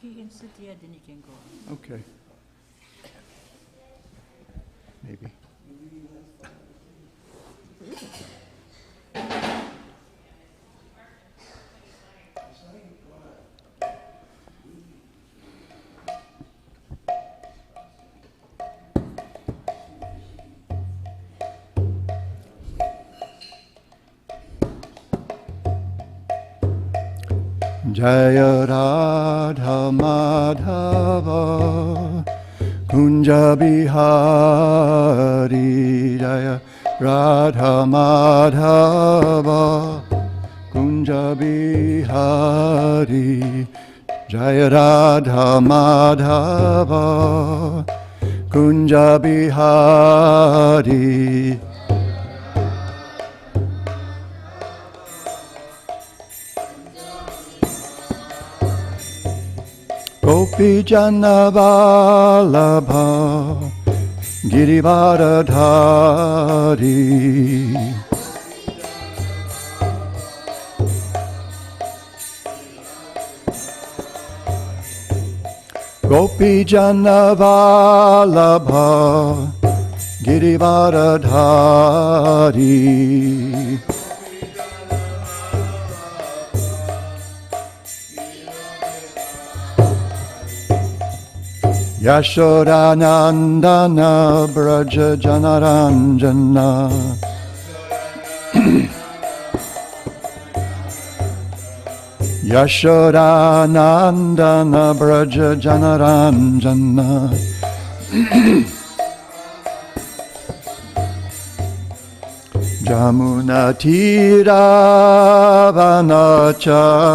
You can sit there, then you can go. Okay. Maybe. Jaya Radha Madhava Kunja Bihari Jaya Radha Madhava Kunja Bihari Jaya Radha Madhava Kunja Bihari Gopi Jana Vallabha Girivaradhari Gopi Jana Vallabha Girivaradhari Yashodanandana Braja Janaranjana Yashodanandana Braja Janaranjana Jamuna Tira Vanachari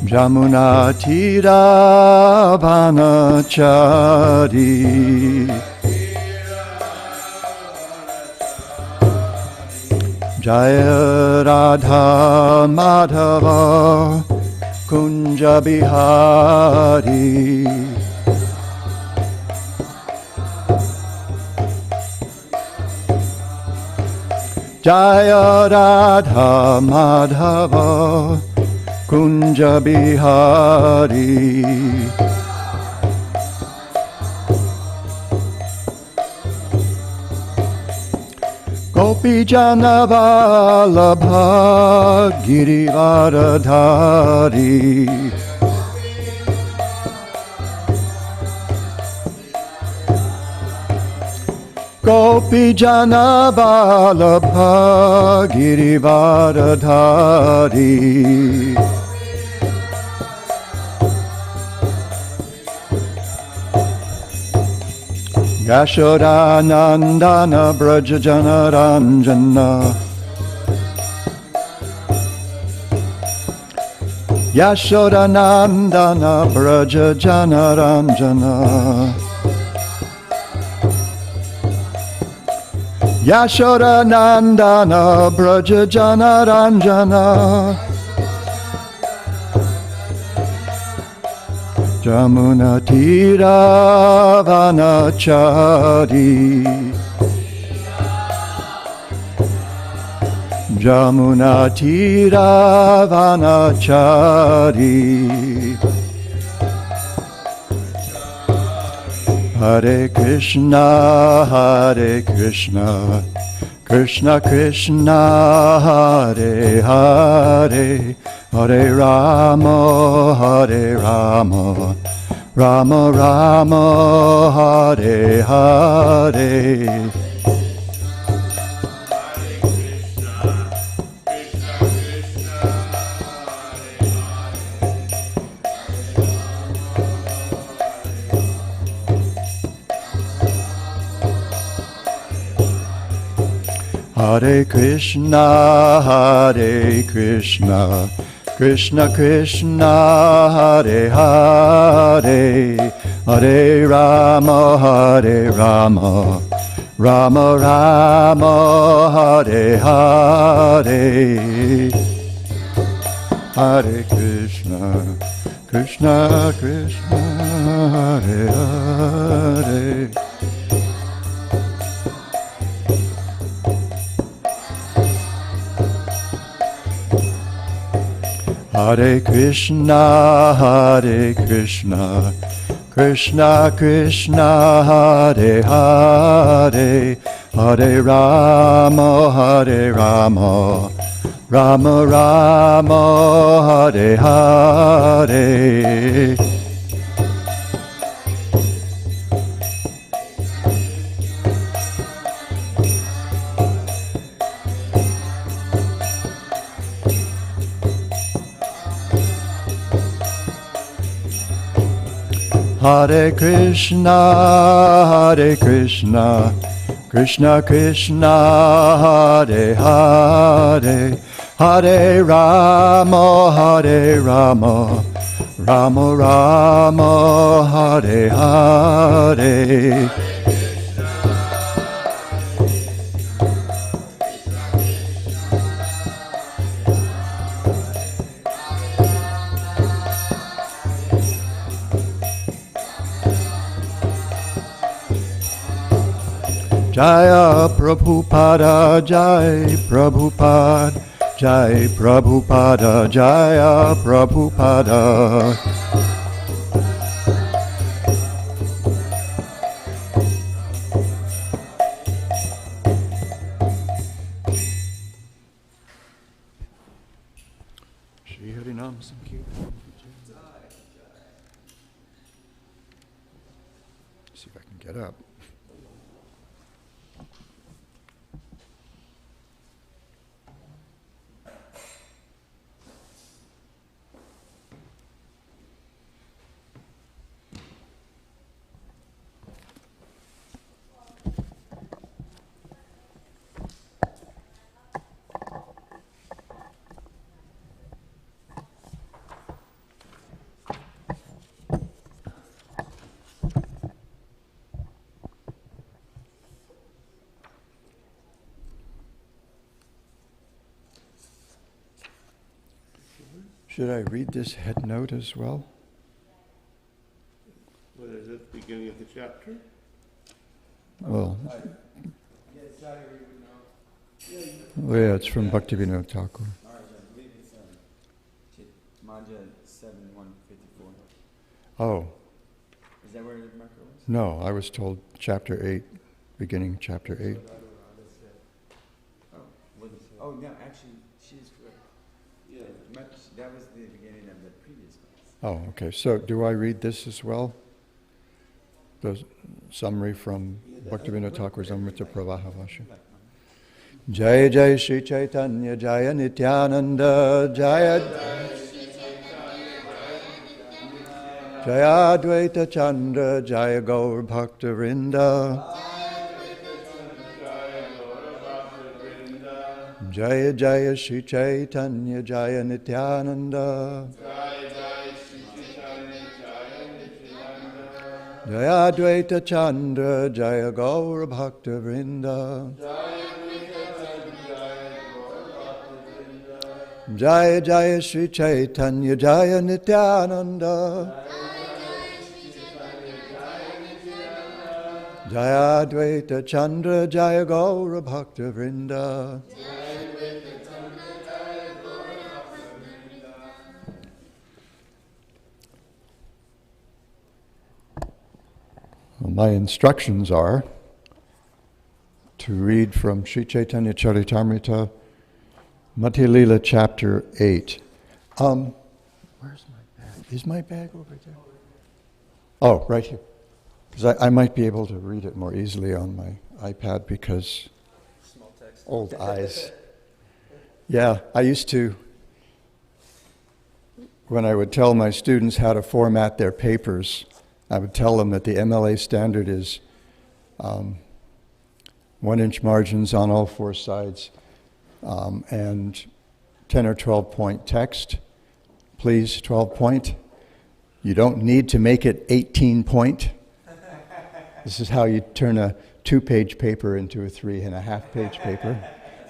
Jamuna Tira Vanachari Jaya Radha Madhava Kunja Bihari Jaya Radha Madhava Kunja Bihari Gopi Jana Vallabha Girivaradhari Gopi Jana Vallabha Girivaradhari Yashodanandana Braja Janaranjana Yashodanandana Braja Janaranjana Yashodanandana Braja Janaranjana Jamuna Tira Vanachari Jamuna Tira Vanachari Hare Krishna Hare Krishna Krishna Krishna Hare Hare Hare Rama Hare Rama Rama Rama Hare Hare Hare Krishna, Hare Krishna, Krishna Krishna, Hare Hare, Hare Rama, Hare Rama, Rama Rama, Hare Hare, Hare Krishna, Krishna Krishna, Hare Hare. Hare Krishna, Hare Krishna, Krishna Krishna, Hare Hare, Hare Rama, Hare Rama, Rama Rama, Hare Hare. Hare Krishna, Hare Krishna, Krishna Krishna, Hare Hare, Hare Rama, Hare Rama, Rama Rama, Hare Hare. Jaya Prabhupada, Jai Prabhupada, Jai Prabhupada, Jaya Prabhupada. Shri Harinam Sankirtan. See if I can get up. Should I read this head note as well? What is it, the beginning of the chapter? Well, yeah, it's from Bhaktivinoda Thakur. Madhya 7:154. Oh, Is that where the marker was? no, I was told chapter 8, beginning chapter 8. Oh, no, actually, she is correct. Yeah. That was the beginning of the previous one. Oh, okay. So do I read this as well? The summary from Bhaktivinoda Thakur's Amrita Pravaha Vasha. Jai Jai Shri Chaitanya Jaya Nityananda Jaya Jaya Advaita Chandra Jaya Gaur Bhakta Vrinda Jaya Jaya Shri Chaitanya Jaya Nityananda Jaya Advaita Chandra Jaya Gaur Bhakta Vrinda Jaya Jaya Shri Chaitanya Jaya Nityananda Jaya Advaita Chandra Jaya Gaura Bhakta Vrinda. Well, my instructions are to read from Sri Chaitanya Charitamrita, Madhya Lila chapter 8. Where's my bag? Is my bag over there? Oh, right here. Because I might be able to read it more easily on my iPad because Small text. old eyes. Yeah, I used to, when I would tell my students how to format their papers, I would tell them that the MLA standard is 1-inch margins on all 4 sides and 10 or 12 point text. Please, 12 point. You don't need to make it 18 point. This is how you turn a 2-page paper into a 3.5-page paper.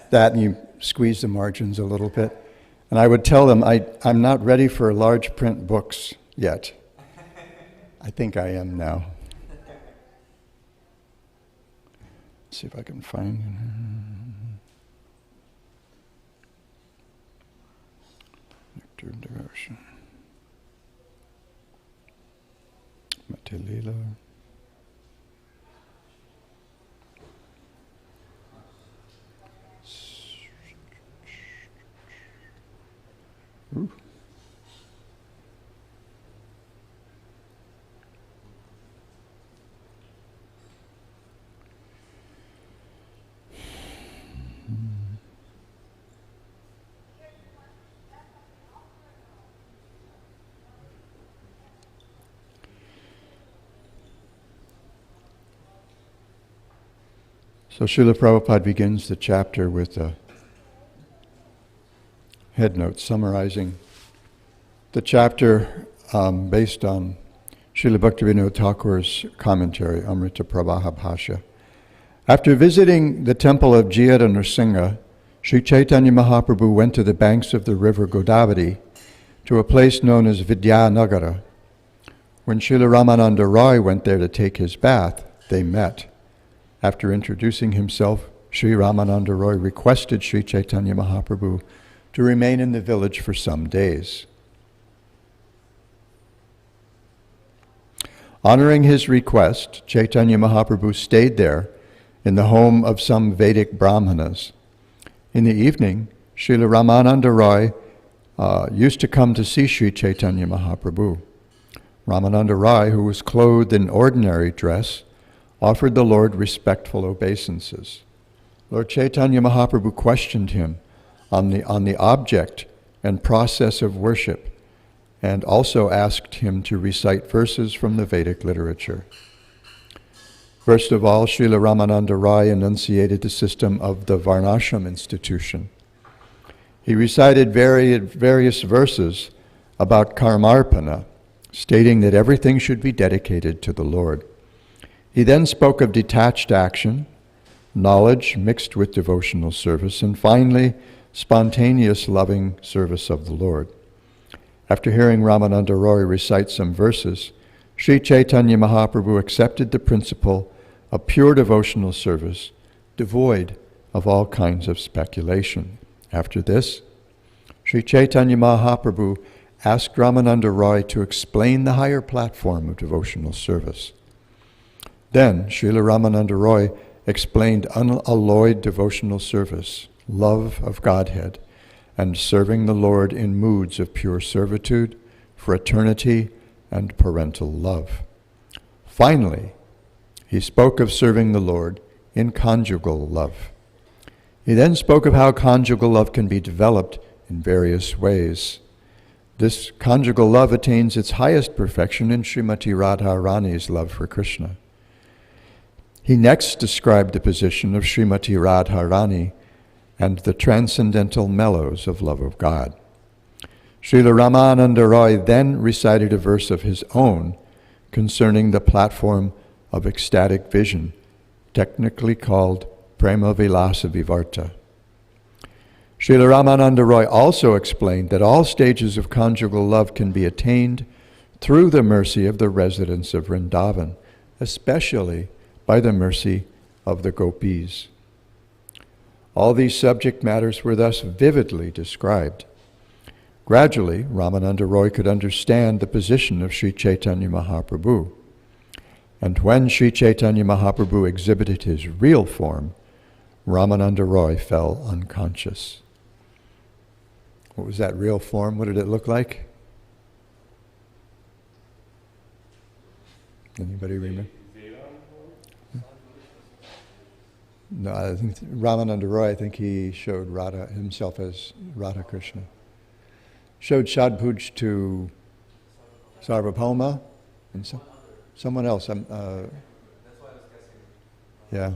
That, and you squeeze the margins a little bit. And I would tell them, I'm not ready for large print books yet. I think I am now. Let's see if I can find Chapter devotion. Mate Lila. Ooh. So Srila Prabhupada begins the chapter with a headnote summarizing the chapter based on Srila Bhaktivinoda Thakur's commentary, Amrita Prabhaha Bhashya. After visiting the temple of Jayata Nrsimha, Sri Chaitanya Mahaprabhu went to the banks of the river Godavari to a place known as Vidyanagara. When Srila Ramananda Roy went there to take his bath, they met. After introducing himself, Sri Ramananda Roy requested Sri Chaitanya Mahaprabhu to remain in the village for some days. Honoring his request, Chaitanya Mahaprabhu stayed there in the home of some Vedic Brahmanas. In the evening, Srila Ramananda Roy used to come to see Sri Chaitanya Mahaprabhu. Ramananda Roy, who was clothed in ordinary dress, offered the Lord respectful obeisances. Lord Chaitanya Mahaprabhu questioned him on the object and process of worship, and also asked him to recite verses from the Vedic literature. First of all, Srila Ramananda Roy enunciated the system of the Varnashram institution. He recited various verses about karmarpana, stating that everything should be dedicated to the Lord. He then spoke of detached action, knowledge mixed with devotional service, and finally, spontaneous loving service of the Lord. After hearing Ramananda Roy recite some verses, Sri Chaitanya Mahaprabhu accepted the principle of pure devotional service, devoid of all kinds of speculation. After this, Sri Chaitanya Mahaprabhu asked Ramananda Roy to explain the higher platform of devotional service. Then, Srila Ramananda Roy explained unalloyed devotional service, love of Godhead, and serving the Lord in moods of pure servitude, fraternity, and parental love. Finally, he spoke of serving the Lord in conjugal love. He then spoke of how conjugal love can be developed in various ways. This conjugal love attains its highest perfection in Srimati Radharani's love for Krishna. He next described the position of Srimati Radharani and the transcendental mellows of love of God. Srila Ramananda Roy then recited a verse of his own concerning the platform of ecstatic vision, technically called Prema Vilasa Vivarta. Srila Ramananda Roy also explained that all stages of conjugal love can be attained through the mercy of the residents of Vrindavan, especially by the mercy of the gopis. All these subject matters were thus vividly described. Gradually, Ramananda Roy could understand the position of Sri Chaitanya Mahaprabhu. And when Sri Chaitanya Mahaprabhu exhibited his real form, Ramananda Roy fell unconscious. What was that real form? What did it look like? Anybody remember? No, I think Ramananda Roy, I think he showed Radha himself as Radha Krishna. Showed Shadbhuj to Sarvabhauma and someone else. Yeah.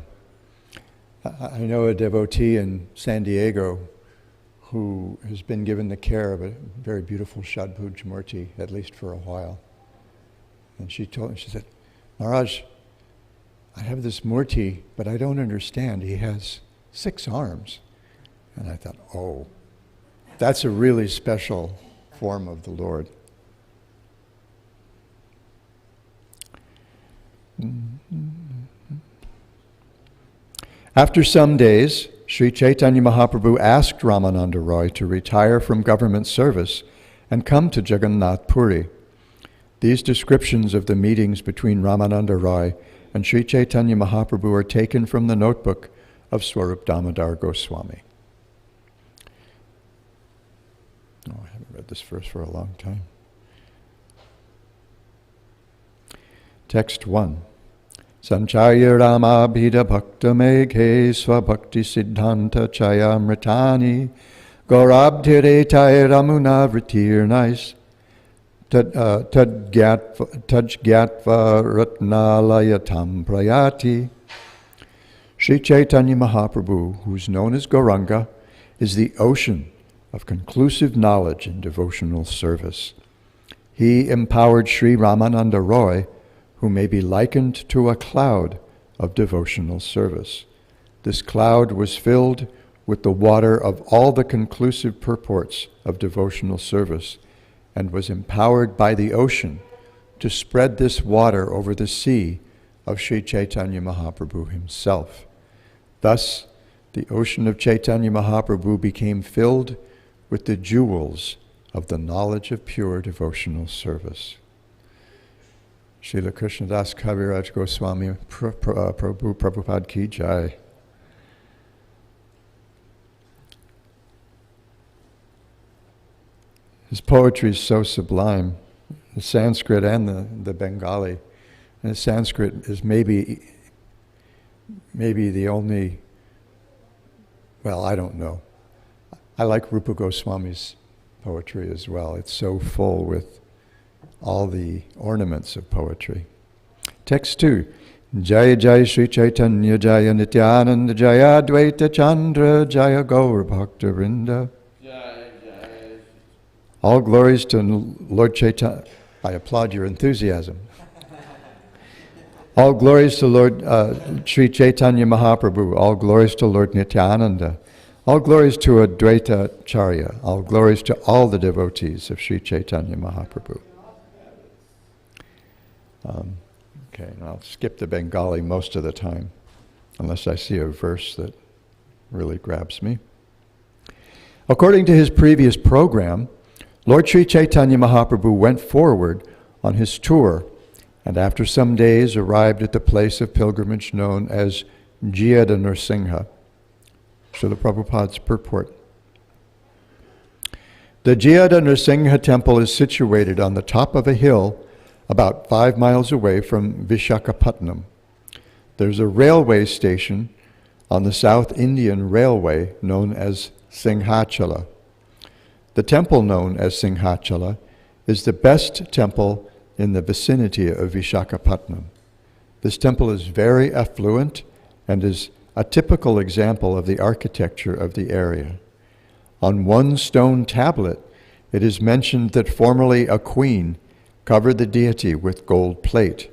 I know a devotee in San Diego who has been given the care of a very beautiful Shadbhuj Murti, at least for a while. And she said, Maharaj, I have this Murti, but I don't understand. He has 6 arms. And I thought, oh, that's a really special form of the Lord. After some days, Sri Chaitanya Mahaprabhu asked Ramananda Roy to retire from government service and come to Jagannath Puri. These descriptions of the meetings between Ramananda Roy and Sri Chaitanya Mahaprabhu are taken from the notebook of Swarup Damodar Goswami. Oh, I haven't read this verse for a long time. Text 1. Sanchaya Rama Bhida Bhakta Meghe Swabhakti Siddhanta Chayamritani Gaurabdhire Ramuna Vritirnais Tadgyatva Ratnalayatam Prayati. Sri Chaitanya Mahaprabhu, who is known as Gauranga, is the ocean of conclusive knowledge and devotional service. He empowered Sri Ramananda Roy, who may be likened to a cloud of devotional service. This cloud was filled with the water of all the conclusive purports of devotional service and was empowered by the ocean to spread this water over the sea of Sri Chaitanya Mahaprabhu himself. Thus, the ocean of Chaitanya Mahaprabhu became filled with the jewels of the knowledge of pure devotional service. Srila Krishnadas Kaviraj Goswami Prabhupada Ki Jai. His poetry is so sublime, the Sanskrit and the Bengali. And the Sanskrit is maybe the only, well, I don't know. I like Rupa Goswami's poetry as well. It's so full with all the ornaments of poetry. Text 2. Jaya Jaya Sri Chaitanya Jaya Nityananda Jaya Advaita Chandra Jaya Gaur Bhakta Vrinda. All glories to Lord Chaitanya. I applaud your enthusiasm. All glories to Lord Sri Chaitanya Mahaprabhu. All glories to Lord Nityananda. All glories to Advaita Acharya. All glories to all the devotees of Sri Chaitanya Mahaprabhu. Okay, and I'll skip the Bengali most of the time, unless I see a verse that really grabs me. According to his previous program, Lord Sri Chaitanya Mahaprabhu went forward on his tour, and after some days arrived at the place of pilgrimage known as Jayada Narsingha. Srila Prabhupada's purport. The Jayada Narsingha temple is situated on the top of a hill about 5 miles away from Vishakhapatnam. There's a railway station on the South Indian Railway known as Singhachala. The temple known as Singhachala is the best temple in the vicinity of Vishakhapatnam. This temple is very affluent and is a typical example of the architecture of the area. On one stone tablet, it is mentioned that formerly a queen covered the deity with gold plate.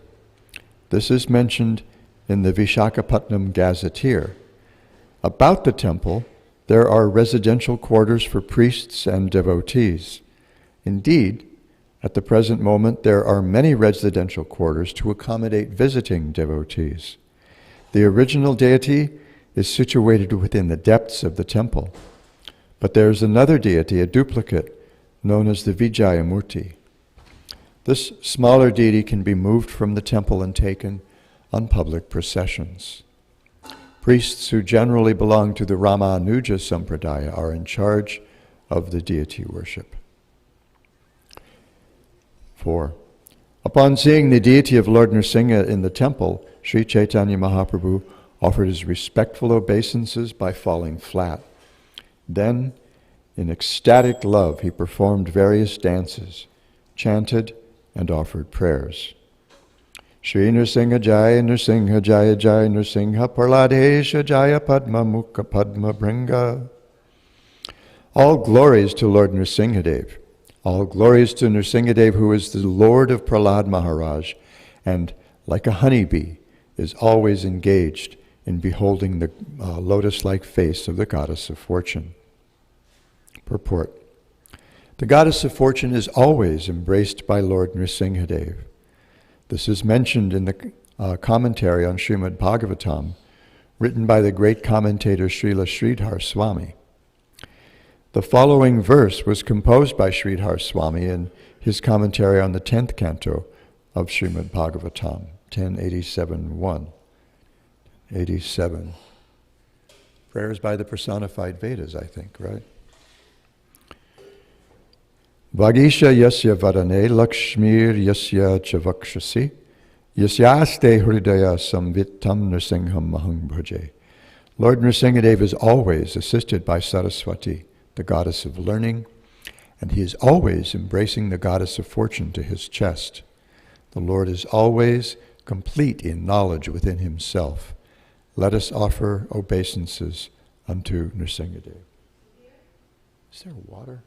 This is mentioned in the Vishakhapatnam Gazetteer. About the temple, there are residential quarters for priests and devotees. Indeed, at the present moment, there are many residential quarters to accommodate visiting devotees. The original deity is situated within the depths of the temple, but there is another deity, a duplicate, known as the Vijayamurti. This smaller deity can be moved from the temple and taken on public processions. Priests who generally belong to the Ramanuja Sampradaya are in charge of the deity worship. 4. Upon seeing the deity of Lord Nrsimha in the temple, Sri Chaitanya Mahaprabhu offered his respectful obeisances by falling flat. Then, in ecstatic love, he performed various dances, chanted, and offered prayers. Shri Nrsimha Jaya Nrsimha Jaya Jaya Nrsimha Parladesha Jaya Padma Mukha Padma Bringa. All glories to Lord Nrsimhadev. All glories to Nrsimhadev, who is the Lord of Prahlad Maharaj, and like a honeybee, is always engaged in beholding the lotus-like face of the goddess of fortune. Purport. The goddess of fortune is always embraced by Lord Nrsimhadev. This is mentioned in the commentary on Srimad Bhagavatam, written by the great commentator Srila Sridhar Swami. The following verse was composed by Sridhar Swami in his commentary on the 10th canto of Srimad Bhagavatam, 1087.1. 87. Prayers by the personified Vedas, I think, right? Vagisha yasya varane lakshmir yasya chavakshasi yasyaste hridaya samvittam nrsingham mahang bhaje. Lord Nrsingadev is always assisted by Saraswati, the goddess of learning, and he is always embracing the goddess of fortune to his chest. The Lord is always complete in knowledge within himself. Let us offer obeisances unto Nrsingadev. Is there water?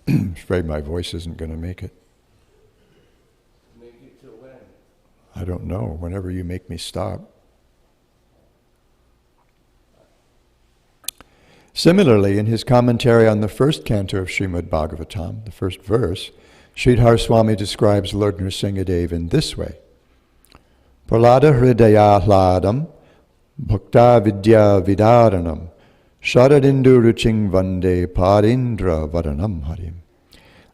I'm afraid my voice isn't going to make it. Make it till when? I don't know, whenever you make me stop. Similarly, in his commentary on the first canto of Srimad Bhagavatam, the first verse, Sridhar Swami describes Lord Nrsingadev in this way. Pralada hridaya hladam bhakta vidya vidaranam sharadindu ruching vande parindra varanam harim.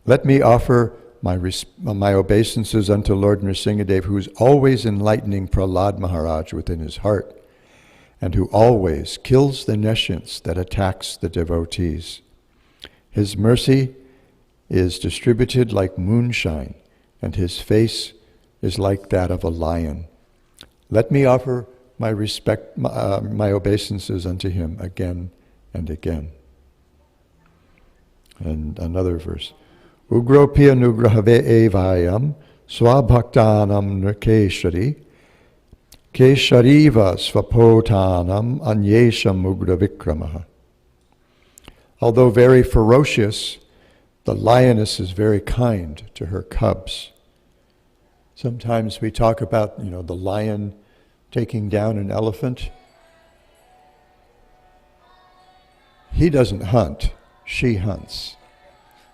Let me offer my obeisances unto Lord Nrsingadev, who is always enlightening Prahlad Maharaj within his heart, and who always kills the nescience that attacks the devotees. His mercy is distributed like moonshine, and his face is like that of a lion. Let me offer my obeisances unto him again and again. And another verse. Ugropi anugrahave evayam swabhaktanam nrkeshari Keshariva svapotanam anyesham ugra vikramaha. Although very ferocious, the lioness is very kind to her cubs. Sometimes we talk about, the lion taking down an elephant. He doesn't hunt, she hunts.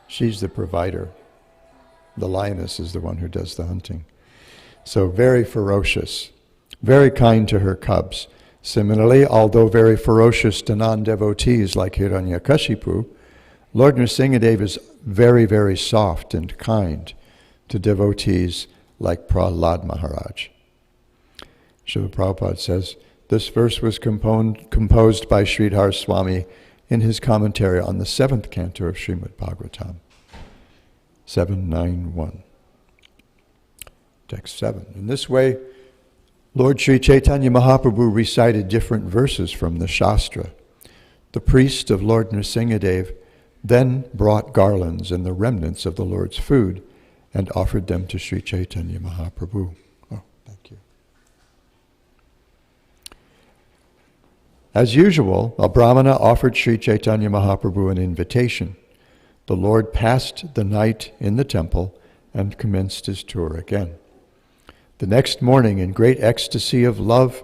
She's the provider. The lioness is the one who does the hunting. So very ferocious. Very kind to her cubs. Similarly, although very ferocious to non-devotees like Hiranyakashipu, Lord Nrsingadev is very, very soft and kind to devotees like Prahlad Maharaj. Srila Prabhupada says, this verse was composed by Sridhar Swami in his commentary on the 7th canto of Srimad Bhagavatam, 791. Text 7. In this way, Lord Sri Chaitanya Mahaprabhu recited different verses from the Shastra. The priest of Lord Nrsingadev then brought garlands and the remnants of the Lord's food and offered them to Sri Chaitanya Mahaprabhu. Oh, thank you. As usual, a Brahmana offered Sri Chaitanya Mahaprabhu an invitation. The Lord passed the night in the temple and commenced his tour again. The next morning, in great ecstasy of love,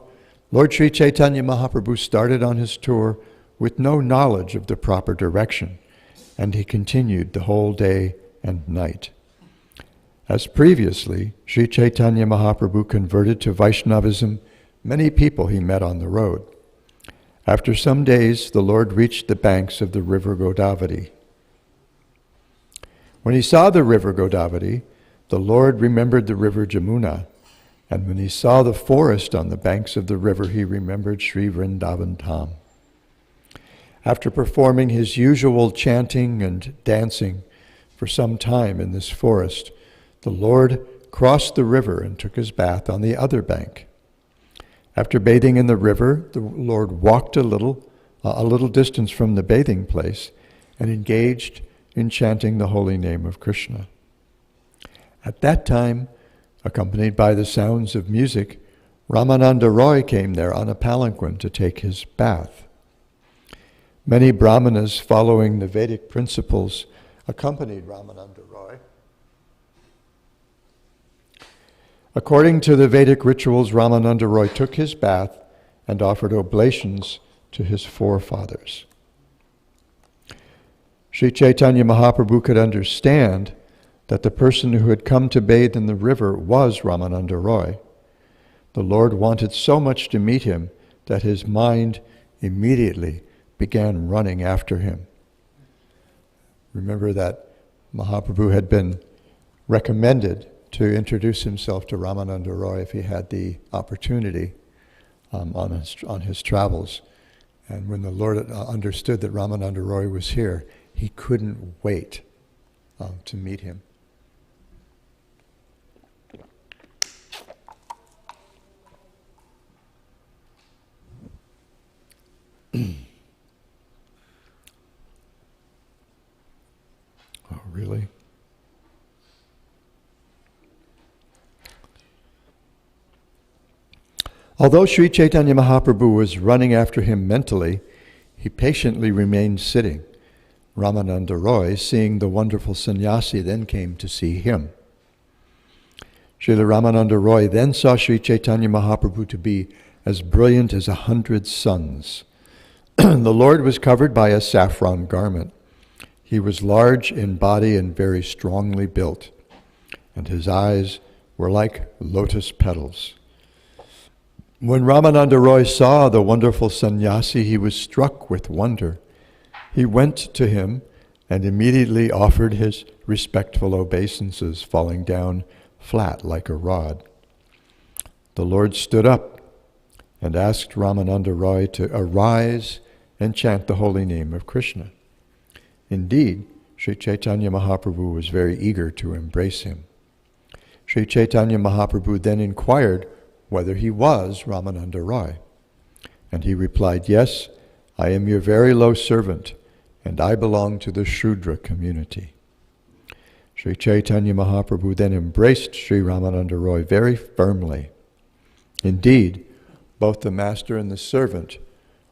Lord Sri Chaitanya Mahaprabhu started on his tour with no knowledge of the proper direction, and he continued the whole day and night. As previously, Sri Chaitanya Mahaprabhu converted to Vaishnavism many people he met on the road. After some days, the Lord reached the banks of the river Godavari. When he saw the river Godavari, the Lord remembered the river Jamuna, and when he saw the forest on the banks of the river, he remembered Sri Vrindavan Dham. After performing his usual chanting and dancing for some time in this forest, the Lord crossed the river and took his bath on the other bank. After bathing in the river, the Lord walked a little distance from the bathing place and engaged in chanting the holy name of Krishna. At that time, accompanied by the sounds of music, Ramananda Roy came there on a palanquin to take his bath. Many brahmanas following the Vedic principles accompanied Ramananda Roy. According to the Vedic rituals, Ramananda Roy took his bath and offered oblations to his forefathers. Sri Chaitanya Mahaprabhu could understand that the person who had come to bathe in the river was Ramananda Roy. The Lord wanted so much to meet him that his mind immediately began running after him. Remember that Mahaprabhu had been recommended to introduce himself to Ramananda Roy if he had the opportunity on his travels. And when the Lord understood that Ramananda Roy was here, he couldn't wait to meet him. Oh, really? Although Sri Chaitanya Mahaprabhu was running after him mentally, he patiently remained sitting. Ramananda Roy, seeing the wonderful sannyasi, then came to see him. Srila Ramananda Roy then saw Sri Chaitanya Mahaprabhu to be as brilliant as 100 suns. The Lord was covered by a saffron garment. He was large in body and very strongly built, and his eyes were like lotus petals. When Ramananda Roy saw the wonderful sannyasi, he was struck with wonder. He went to him and immediately offered his respectful obeisances, falling down flat like a rod. The Lord stood up and asked Ramananda Roy to arise and chant the holy name of Krishna. Indeed, Sri Chaitanya Mahaprabhu was very eager to embrace him. Sri Chaitanya Mahaprabhu then inquired whether he was Ramananda Roy. And he replied, "Yes, I am your very low servant, and I belong to the Shudra community." Sri Chaitanya Mahaprabhu then embraced Sri Ramananda Roy very firmly. Indeed, both the master and the servant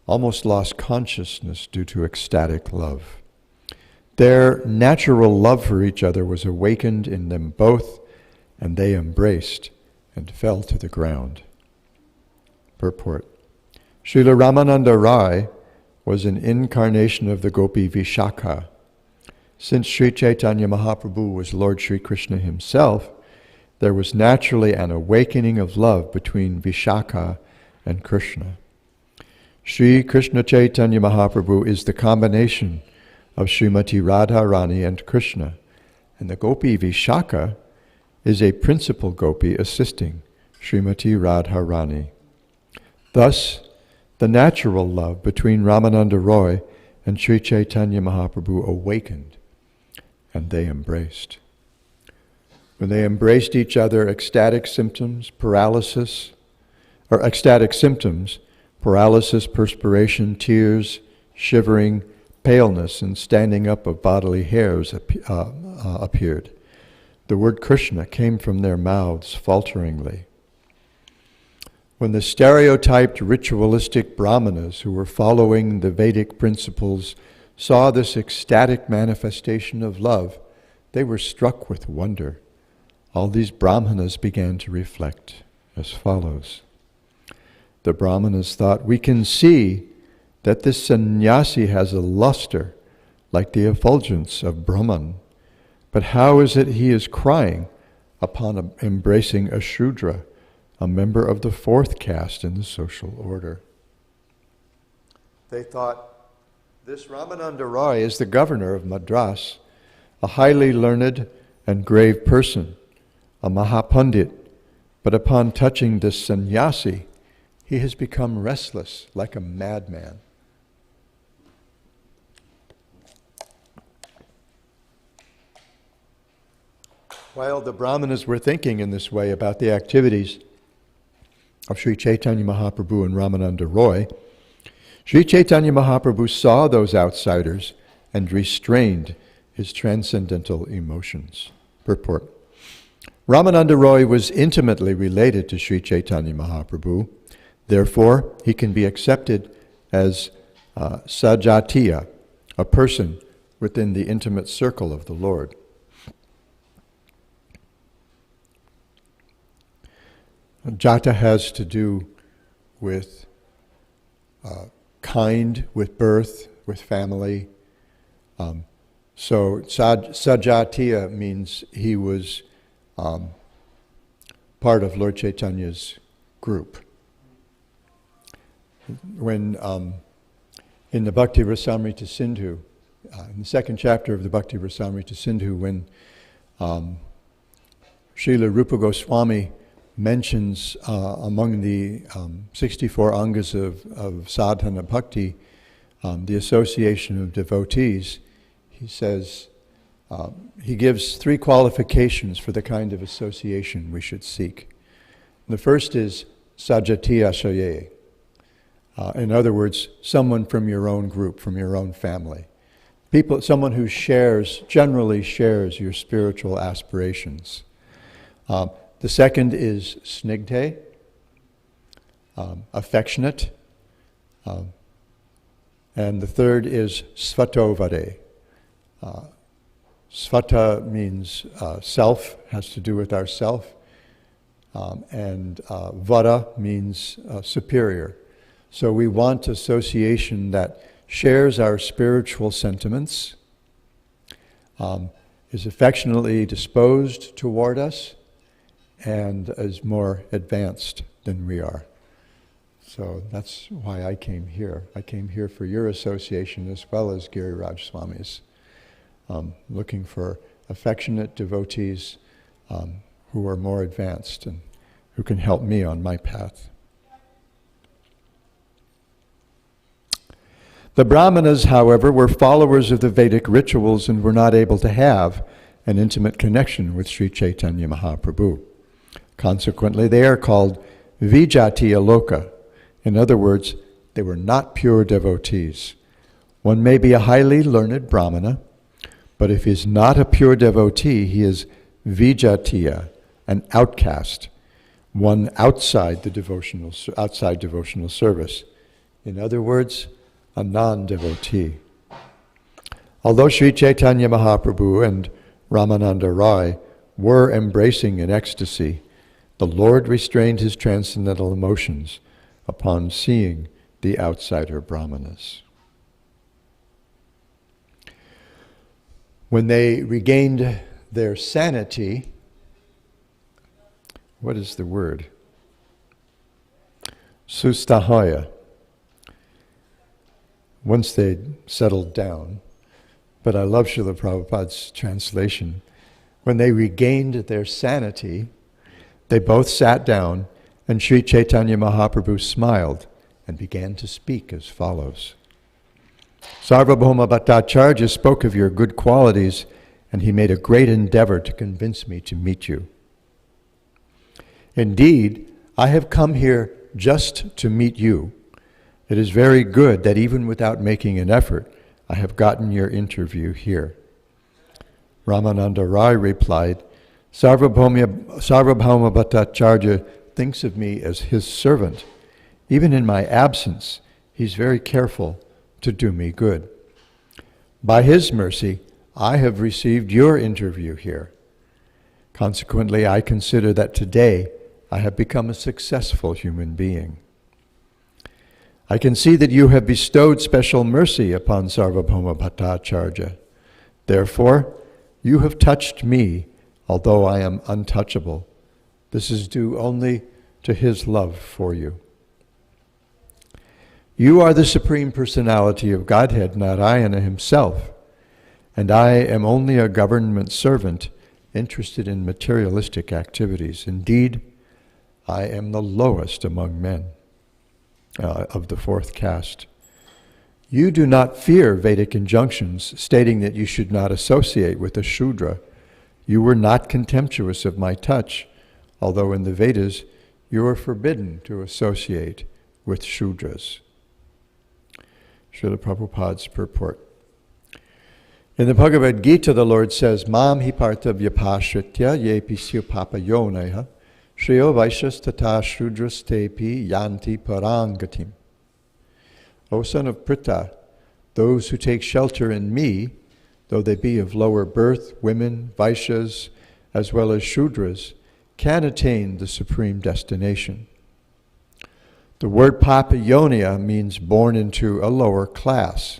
almost lost consciousness due to ecstatic love. Their natural love for each other was awakened in them both, and they embraced and fell to the ground. Purport. Srila Ramananda Rai was an incarnation of the Gopi Vishakha. Since Sri Chaitanya Mahaprabhu was Lord Sri Krishna himself, there was naturally an awakening of love between Vishakha and Krishna. Sri Krishna Chaitanya Mahaprabhu is the combination of Srimati Radharani and Krishna, and the Gopi Vishakha is a principal gopi assisting Srimati Radharani. Thus, the natural love between Ramananda Roy and Sri Chaitanya Mahaprabhu awakened, and they embraced. When they embraced each other, ecstatic symptoms, paralysis, perspiration, tears, shivering, paleness, and standing up of bodily hairs appeared. The word Krishna came from their mouths falteringly. When the stereotyped ritualistic brahmanas who were following the Vedic principles saw this ecstatic manifestation of love, they were struck with wonder. All these brahmanas began to reflect as follows. The brahmanas thought, "We can see that this sannyasi has a luster like the effulgence of Brahman. But how is it he is crying upon embracing a Shudra, a member of the fourth caste in the social order?" They thought, this Ramananda Roy is the governor of Madras, a highly learned and grave person, a Mahapandit, but upon touching this sannyasi, he has become restless like a madman. While the brahmanas were thinking in this way about the activities of Sri Chaitanya Mahaprabhu and Ramananda Roy, Sri Chaitanya Mahaprabhu saw those outsiders and restrained his transcendental emotions. Purport. Ramananda Roy was intimately related to Sri Chaitanya Mahaprabhu. Therefore, he can be accepted as Sajatiya, a person within the intimate circle of the Lord. Jata has to do with kind, with birth, with family. So Sajatiya means he was part of Lord Chaitanya's group. when in the Bhakti Rasamrita Sindhu, in the second chapter of the Bhakti Rasamrita Sindhu, when Srila Rupa Goswami mentions among the 64 angas of sadhana bhakti, the association of devotees, he says, he gives 3 qualifications for the kind of association we should seek. The first is sajati ashaye. In other words, someone from your own group, from your own family. Someone who generally shares your spiritual aspirations. The second is snigdhe, affectionate. And the third is svatovare. Svata means self, has to do with ourself. And vara means superior. So we want association that shares our spiritual sentiments, is affectionately disposed toward us, and is more advanced than we are. So that's why I came here. I came here for your association as well as Giriraj Swami's, looking for affectionate devotees who are more advanced and who can help me on my path. The Brahmanas, however, were followers of the Vedic rituals and were not able to have an intimate connection with Sri Chaitanya Mahaprabhu. Consequently, they are called Vijatiya Loka. In other words, they were not pure devotees. One may be a highly learned Brahmana, but if he is not a pure devotee, he is Vijatiya, an outcast, one outside devotional service. In other words, a non-devotee. Although Sri Chaitanya Mahaprabhu and Ramananda Rai were embracing in ecstasy, the Lord restrained his transcendental emotions upon seeing the outsider Brahmanas. When they regained their sanity, what is the word? Sustahaya. Once they'd settled down, but I love Srila Prabhupada's translation. When they regained their sanity, they both sat down, and Sri Chaitanya Mahaprabhu smiled and began to speak as follows. Sarvabhauma Bhattacharya spoke of your good qualities, and he made a great endeavor to convince me to meet you. Indeed, I have come here just to meet you. It is very good that even without making an effort, I have gotten your interview here. Ramananda Rai replied, Sarvabhauma Bhattacharya thinks of me as his servant. Even in my absence, he's very careful to do me good. By his mercy, I have received your interview here. Consequently, I consider that today I have become a successful human being. I can see that you have bestowed special mercy upon Sarvabhauma Bhattacharya. Therefore, you have touched me, although I am untouchable. This is due only to his love for you. You are the Supreme Personality of Godhead, Narayana himself, and I am only a government servant interested in materialistic activities. Indeed, I am the lowest among men. Of the fourth caste. You do not fear Vedic injunctions stating that you should not associate with a Shudra. You were not contemptuous of my touch, although in the Vedas you are forbidden to associate with Shudras. Srila Prabhupada's purport. In the Bhagavad Gita, the Lord says, Mam hi partha vyapashritya yepi syupapayoneha Shriyo Vaishas Tata Shudras Tepi Yanti Parangatim. O son of Pritha, those who take shelter in me, though they be of lower birth, women, Vaishyas, as well as Shudras, can attain the supreme destination. The word Papayonia means born into a lower class.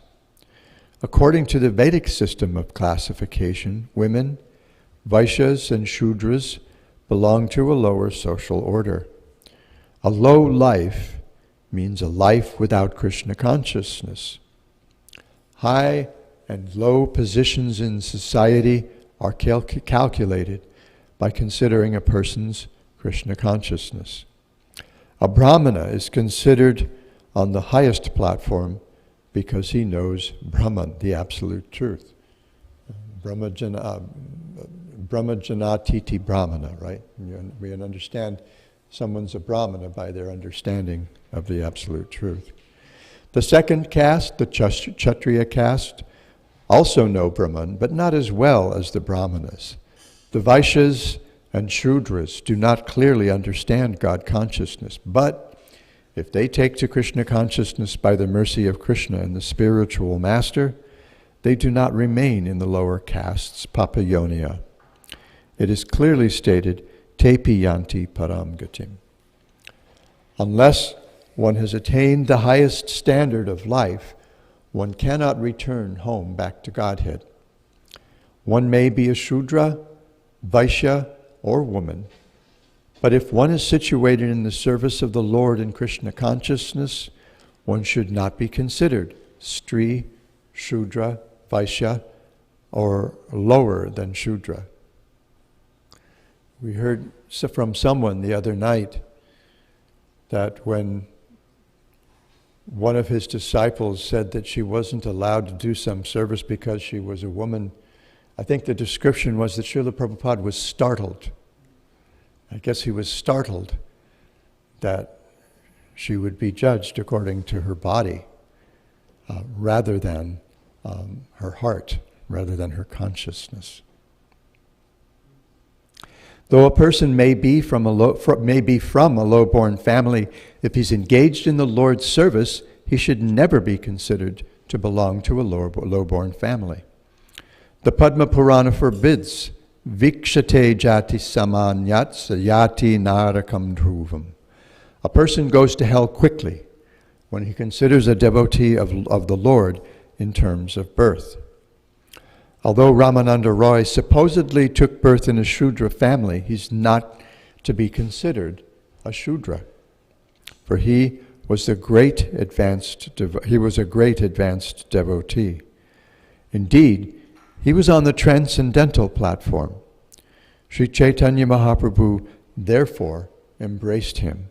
According to the Vedic system of classification, women, Vaishyas, and Shudras belong to a lower social order. A low life means a life without Krishna consciousness. High and low positions in society are calculated by considering a person's Krishna consciousness. A Brahmana is considered on the highest platform because he knows Brahman, the absolute truth. Brahmajanatiti Brahmana, right? We understand someone's a Brahmana by their understanding of the absolute truth. The second caste, the Kshatriya caste, also know Brahman, but not as well as the Brahmanas. The Vaishyas and Shudras do not clearly understand God consciousness, but if they take to Krishna consciousness by the mercy of Krishna and the spiritual master, they do not remain in the lower castes, papayonia. It is clearly stated, tepi yanti param gatim. Unless one has attained the highest standard of life, one cannot return home back to Godhead. One may be a Shudra, Vaishya, or woman, but if one is situated in the service of the Lord in Krishna consciousness, one should not be considered Stri, Shudra, Vaishya, or lower than Shudra. We heard from someone the other night that when one of his disciples said that she wasn't allowed to do some service because she was a woman, I think the description was that Srila Prabhupada was startled. I guess he was startled that she would be judged according to her body rather than her heart, rather than her consciousness. Though a person may be from a low-born family, if he's engaged in the Lord's service, he should never be considered to belong to a low-born family. The Padma Purana forbids vikshate jati samanyat sayati narakam dhruvam. A person goes to hell quickly when he considers a devotee of the Lord in terms of birth. Although Ramananda Roy supposedly took birth in a Shudra family, he's not to be considered a Shudra, for he was a great advanced devotee. Indeed, he was on the transcendental platform. Sri Chaitanya Mahaprabhu therefore embraced him.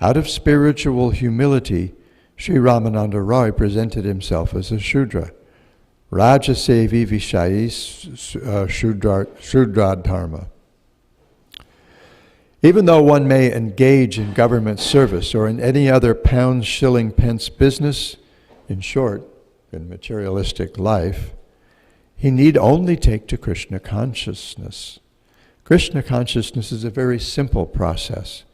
Out of spiritual humility, Sri Ramananda Roy presented himself as a Shudra. Rajasevi Vishayi Shudra Dharma. Even though one may engage in government service or in any other pound, shilling, pence business, in short, in materialistic life, he need only take to Krishna consciousness. Krishna consciousness is a very simple process.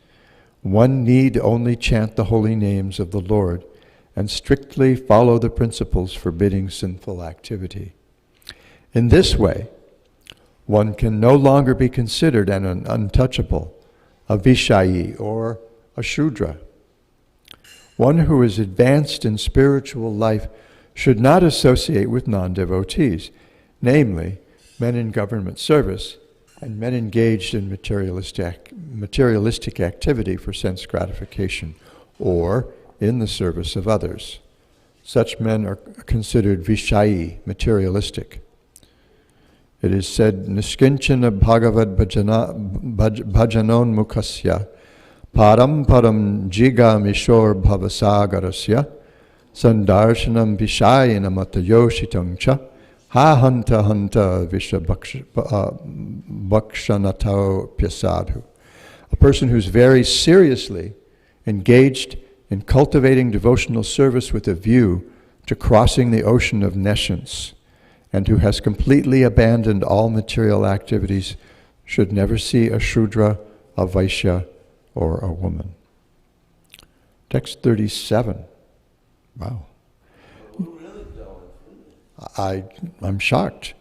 One need only chant the holy names of the Lord and strictly follow the principles forbidding sinful activity. In this way, one can no longer be considered an untouchable, a Vishayi, or a Shudra. One who is advanced in spiritual life should not associate with non-devotees, namely, men in government service and men engaged in materialistic activity for sense gratification, or in the service of others. Such men are considered Vishayi, materialistic. It is said, Niskinchana Bhagavad Bhajanon Mukasya Param Param Jiga Mishor Bhavasagarasya Sandarshanam Vishayana Matayoshitam Cha Ha Hanta Hanta Visha Bhakshanatao Pyasadhu. A person who's very seriously engaged in cultivating devotional service with a view to crossing the ocean of nescience, and who has completely abandoned all material activities, should never see a Shudra, a Vaishya, or a woman. Text 37. Wow. I'm shocked.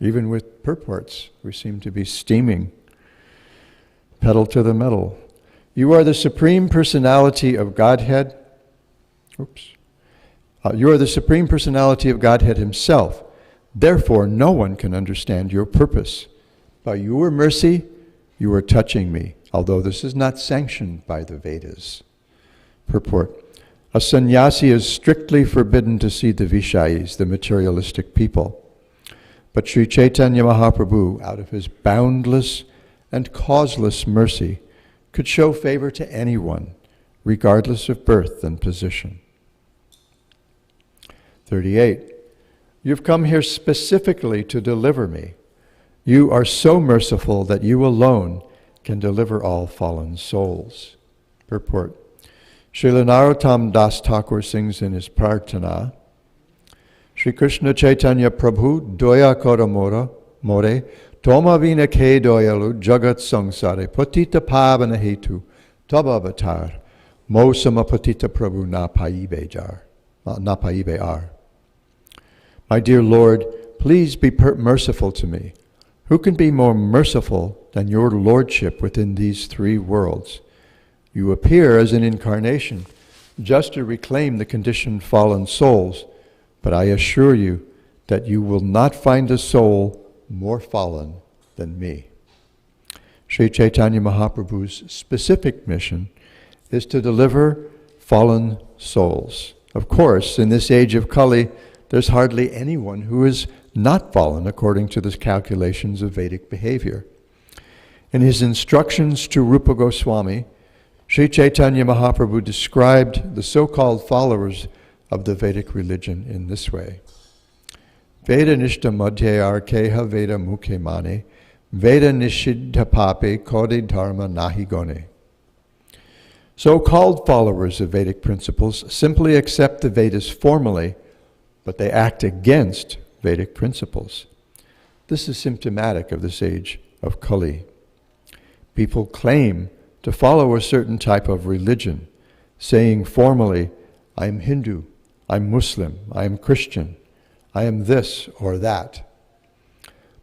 Even with purports, we seem to be steaming. Pedal to the metal. You are the Supreme Personality of Godhead. You are the Supreme Personality of Godhead Himself. Therefore, no one can understand your purpose. By your mercy, you are touching me. although this is not sanctioned by the Vedas. Purport. A sannyasi is strictly forbidden to see the Vishayis, the materialistic people. But Sri Chaitanya Mahaprabhu, out of his boundless and causeless mercy, could show favor to anyone, regardless of birth and position. 38. You've come here specifically to deliver me. You are so merciful that you alone can deliver all fallen souls. Purport. Srila Narottam Das Thakur sings in his Prarthana, Shri Krishna Chaitanya Prabhu Doya Kora More Toma Vina Ke Doyalu Jagat Sangsare Patita Pavana Hetu Taba Avatar Mosama Patita Prabhu Na Paibe Ar. My dear Lord, please be merciful to me. Who can be more merciful than your lordship within these three worlds? You appear as an incarnation just to reclaim the conditioned fallen souls, but I assure you that you will not find a soul more fallen than me. Sri Chaitanya Mahaprabhu's specific mission is to deliver fallen souls. Of course, in this age of Kali, there's hardly anyone who is not fallen according to the calculations of Vedic behavior. In his instructions to Rupa Goswami, Sri Chaitanya Mahaprabhu described the so-called followers of the Vedic religion in this way. Veda nishta madhye arkeha Veda mukhe mane, Veda nishiddha pape kode dharma nahi gone. So-called followers of Vedic principles simply accept the Vedas formally, but they act against Vedic principles. This is symptomatic of this age of Kali. People claim to follow a certain type of religion, saying formally, I am Hindu, I'm Muslim, I am Christian, I am this or that.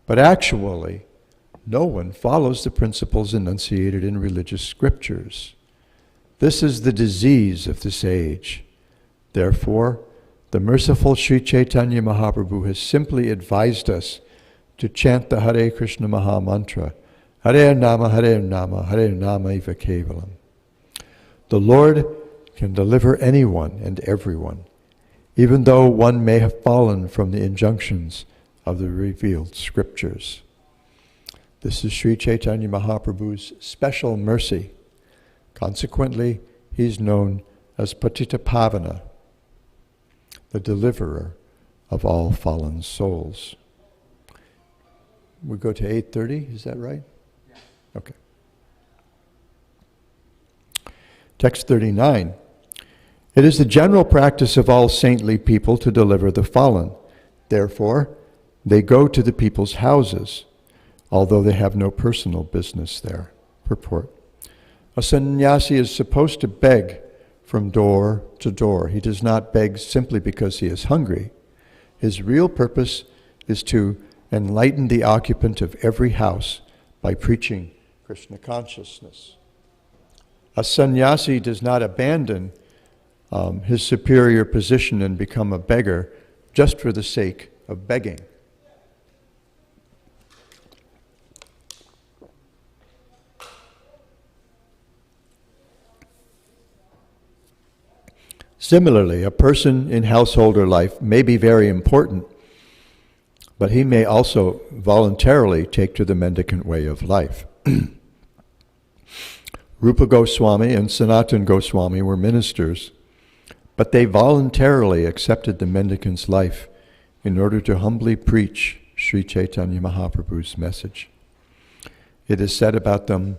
But actually, no one follows the principles enunciated in religious scriptures. This is the disease of this age. Therefore, the merciful Sri Chaitanya Mahaprabhu has simply advised us to chant the Hare Krishna Maha Mantra, Hare Nama, Hare Nama, Hare Nama Eva Kevalam. The Lord can deliver anyone and everyone, even though one may have fallen from the injunctions of the revealed scriptures. This is Sri Chaitanya Mahaprabhu's special mercy. Consequently, he's known as Patita Pavana, the deliverer of all fallen souls. We go to 8:30, is that right? Yeah. Okay. Text 39. It is the general practice of all saintly people to deliver the fallen. Therefore, they go to the people's houses, although they have no personal business there. Purport. A sannyasi is supposed to beg from door to door. He does not beg simply because he is hungry. His real purpose is to enlighten the occupant of every house by preaching Krishna consciousness. A sannyasi does not abandon his superior position and become a beggar just for the sake of begging. Similarly, a person in householder life may be very important, but he may also voluntarily take to the mendicant way of life. Rupa Goswami and Sanatana Goswami were ministers, but they voluntarily accepted the mendicant's life in order to humbly preach Sri Chaitanya Mahaprabhu's message. It is said about them,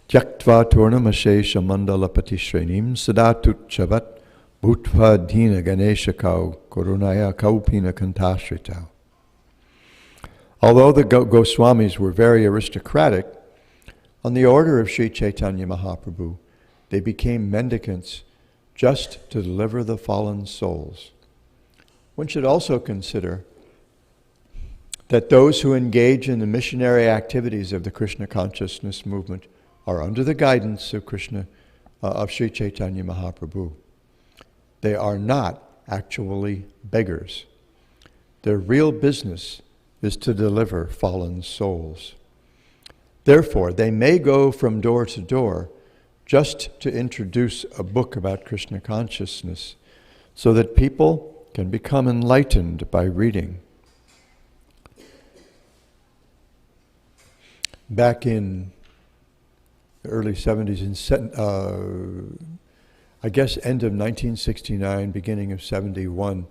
Tyaktva Turnamashesha Mandala Patishrenim Sadatut Chavat Bhutva Dina Ganesha Kau Korunaya Kaupina Kantashrita. Although the Goswamis were very aristocratic, on the order of Sri Chaitanya Mahaprabhu, they became mendicants just to deliver the fallen souls. One should also consider that those who engage in the missionary activities of the Krishna consciousness movement are under the guidance of Sri Chaitanya Mahaprabhu. They are not actually beggars. Their real business is to deliver fallen souls. Therefore, they may go from door to door just to introduce a book about Krishna consciousness so that people can become enlightened by reading. Back in the early 70s, I guess end of 1969, beginning of 71,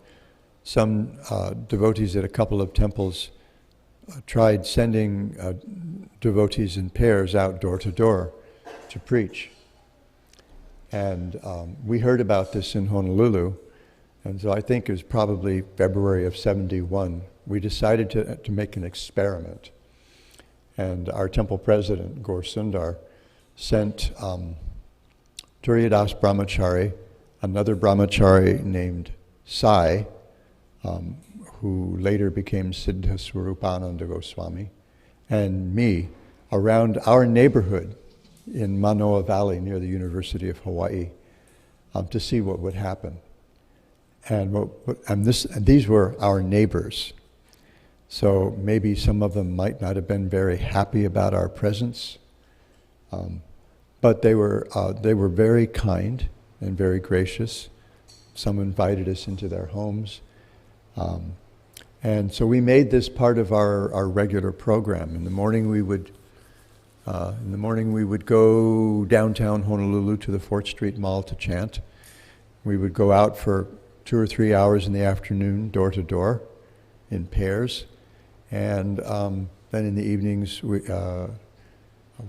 some devotees at a couple of temples tried sending devotees in pairs out door to door to preach. And we heard about this in Honolulu, and so I think it was probably February of 71, we decided to make an experiment. And our temple president, Gaur Sundar, sent Turiyadas Brahmachari, another Brahmachari named Sai, who later became Siddha Swarupananda Goswami, and me around our neighborhood in Manoa Valley near the University of Hawaii to see what would happen. And these were our neighbors. So maybe some of them might not have been very happy about our presence, but they were very kind and very gracious. Some invited us into their homes. And so we made this part of our regular program. In the morning we would go downtown Honolulu to the Fort Street Mall to chant. We would go out for 2 or 3 hours in the afternoon, door to door, in pairs. And then in the evenings we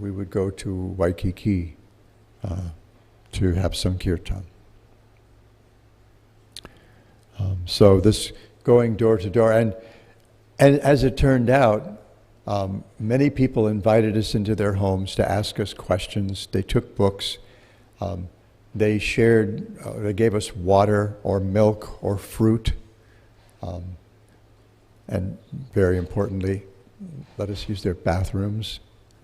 would go to Waikiki to have some kirtan. So this going door to door, and as it turned out, many people invited us into their homes to ask us questions. They took books. They shared. They gave us water or milk or fruit, and very importantly, let us use their bathrooms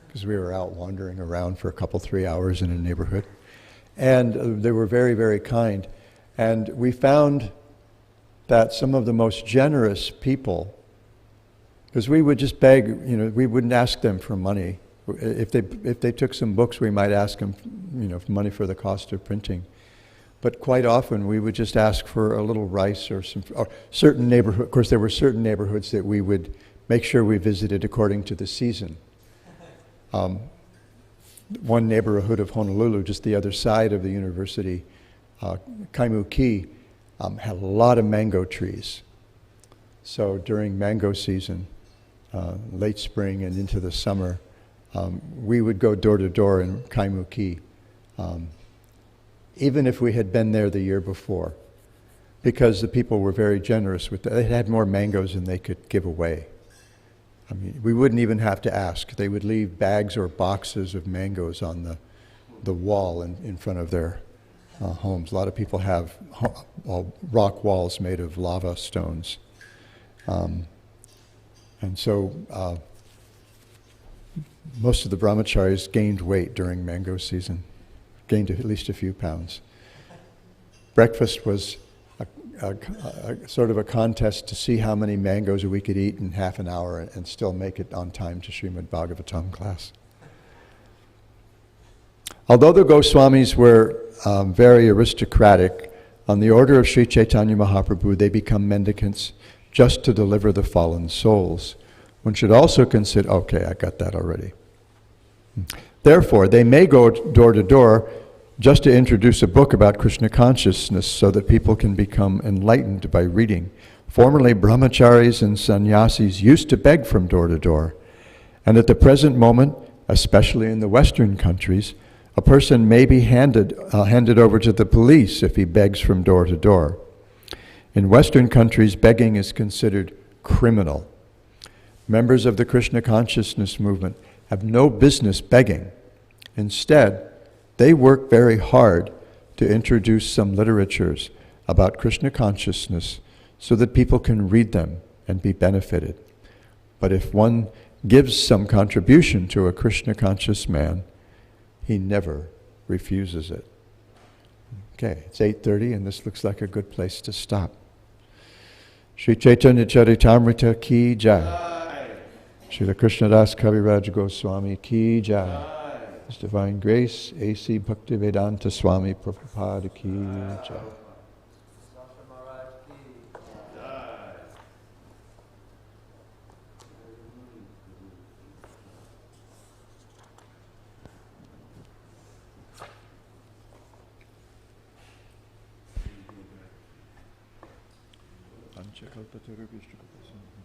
because we were out wandering around for a couple, 3 hours in a neighborhood, and they were very, very kind. And we found that some of the most generous people, because we would just beg, we wouldn't ask them for money. If they took some books, we might ask them, for money for the cost of printing. But quite often we would just ask for a little rice or certain neighborhood. Of course, there were certain neighborhoods that we would make sure we visited according to the season. One neighborhood of Honolulu, just the other side of the university, Kaimuki, had a lot of mango trees. So during mango season, late spring and into the summer, we would go door to door in Kaimuki, even if we had been there the year before, because the people were very generous with that. They had more mangoes than they could give away. I mean, we wouldn't even have to ask. They would leave bags or boxes of mangoes on the wall in front of their homes. A lot of people have rock walls made of lava stones. And so most of the brahmacharis gained weight during mango season, gained at least a few pounds. Breakfast was a sort of a contest to see how many mangoes we could eat in half an hour and still make it on time to Srimad Bhagavatam class. Although the Goswamis were very aristocratic, on the order of Sri Chaitanya Mahaprabhu, they become mendicants just to deliver the fallen souls. One should also consider, okay, I got that already. Therefore, they may go door to door just to introduce a book about Krishna consciousness so that people can become enlightened by reading. Formerly, brahmacharis and sannyasis used to beg from door to door. And at the present moment, especially in the Western countries, a person may be handed over to the police if he begs from door to door. In Western countries, begging is considered criminal. Members of the Krishna consciousness movement have no business begging. Instead, they work very hard to introduce some literatures about Krishna consciousness so that people can read them and be benefited. But if one gives some contribution to a Krishna conscious man, he never refuses it. Okay, it's 8:30 and this looks like a good place to stop. Shri Chaitanya Charitamrita ki jai. Srila Krishnadas Kaviraj Goswami Ki Jai. His Divine Grace, A.C. Bhaktivedanta Swami Prabhupada Ki Jai. Panchakalpatarubhishtakapasam.